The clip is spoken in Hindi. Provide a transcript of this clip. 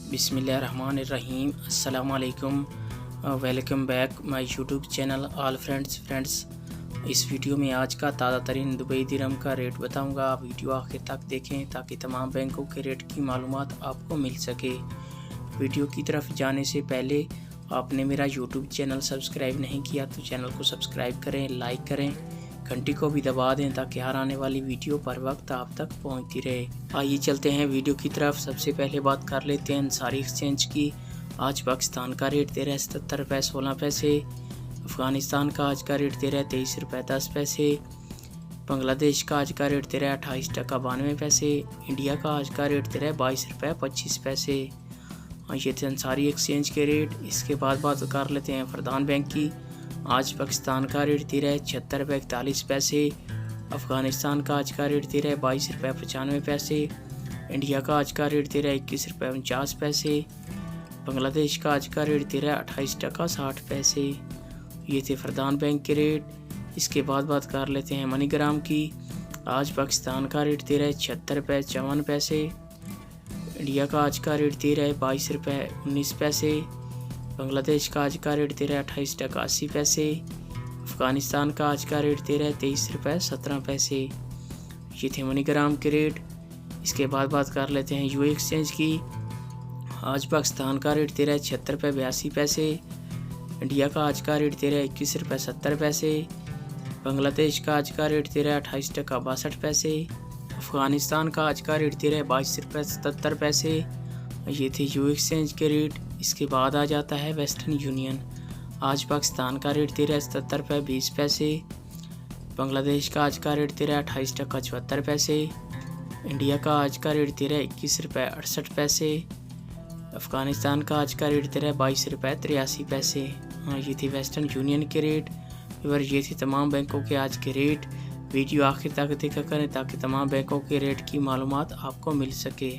बिस्मिल्लाहिर्रहमानिर्रहीम। अस्सलाम वालेकुम। Welcome back my YouTube channel all friends. इस वीडियो में आज का ताज़ा तरीन दुबई दिरहम का रेट बताऊंगा। आप वीडियो आखिर तक देखें ताकि तमाम बैंकों के रेट की मालूमात आपको मिल सके। वीडियो की तरफ जाने से पहले आपने मेरा यूट्यूब चैनल सब्सक्राइब नहीं किया तो चैनल को सब्सक्राइब करें, लाइक करें, घंटी को भी दबा दें ताकि हर आने वाली वीडियो पर वक्त आप तक पहुंचती रहे। आइए चलते हैं वीडियो की तरफ। सबसे पहले बात कर लेते हैं अंसारी एक्सचेंज की। आज पाकिस्तान का रेट दे रहा है 77 रुपये 16 पैसे। अफ़गानिस्तान का आज का रेट दे रहा है 23 रुपये 10 पैसे। बांग्लादेश का आज का रेट दे रहा है 28 टका 92 पैसे। इंडिया का आज का रेट दे रहा है 22 रुपये 25 पैसे। ये थे अंसारी एक्सचेंज के रेट। इसके बाद बात कर लेते हैं फरदान बैंक की। आज पाकिस्तान का रेट दे रहा है 76 रुपये 41 पैसे। अफ़गानिस्तान का आज का रेट दे रहा है 22 रुपये 95 पैसे। इंडिया का आज का रेट दे रहा है 21 रुपये 49 पैसे। बांग्लादेश का आज का रेट दे रहा है 28 टका 60 पैसे। ये थे फरदान बैंक के रेट। इसके बाद बात कर लेते हैं मनीग्राम की। आज पाकिस्तान का रेट दे रहा है 76 रुपये 54 पैसे। इंडिया का आज का रेट दे रहा है 22 रुपये 19 पैसे। बांग्लादेश का आज का रेट दे रहा है 28 टका 80 पैसे। अफ़गानिस्तान का आज का रेट दे रहा है 23 रुपये 17 पैसे। ये थे मनीग्राम के रेट। इसके बाद बात कर लेते हैं यूए एक्सचेंज की। आज पाकिस्तान का रेट दे रहा है 76 रुपये 82 पैसे। इंडिया का आज का रेट दे रहा है 21 रुपये 70 पैसे। बांग्लादेश का आज का रेट दे रहा है 28 टका 62 पैसे। अफ़गानिस्तान का आज का रेट दे रहा है 22 रुपये 77 पैसे। ये थे यूए एक्सचेंज के रेट। इसके बाद आ जाता है वेस्टर्न यूनियन। आज पाकिस्तान का रेट दे रहा है 77 रुपये 20 पैसे। बांग्लादेश का आज का रेट दे रहा है 28 टका 74 पैसे। इंडिया का आज का रेट दे रहा है 21 रुपये 68 पैसे। अफ़गानिस्तान का आज का रेट दे रहा है 22 रुपये 83 पैसे। ये थी वेस्टर्न यूनियन के रेट। और ये थी तमाम बैंकों के आज के रेट। वीडियो आखिर तक देखा करें ताकि तमाम बैंकों के रेट की मालूमात आपको मिल सके।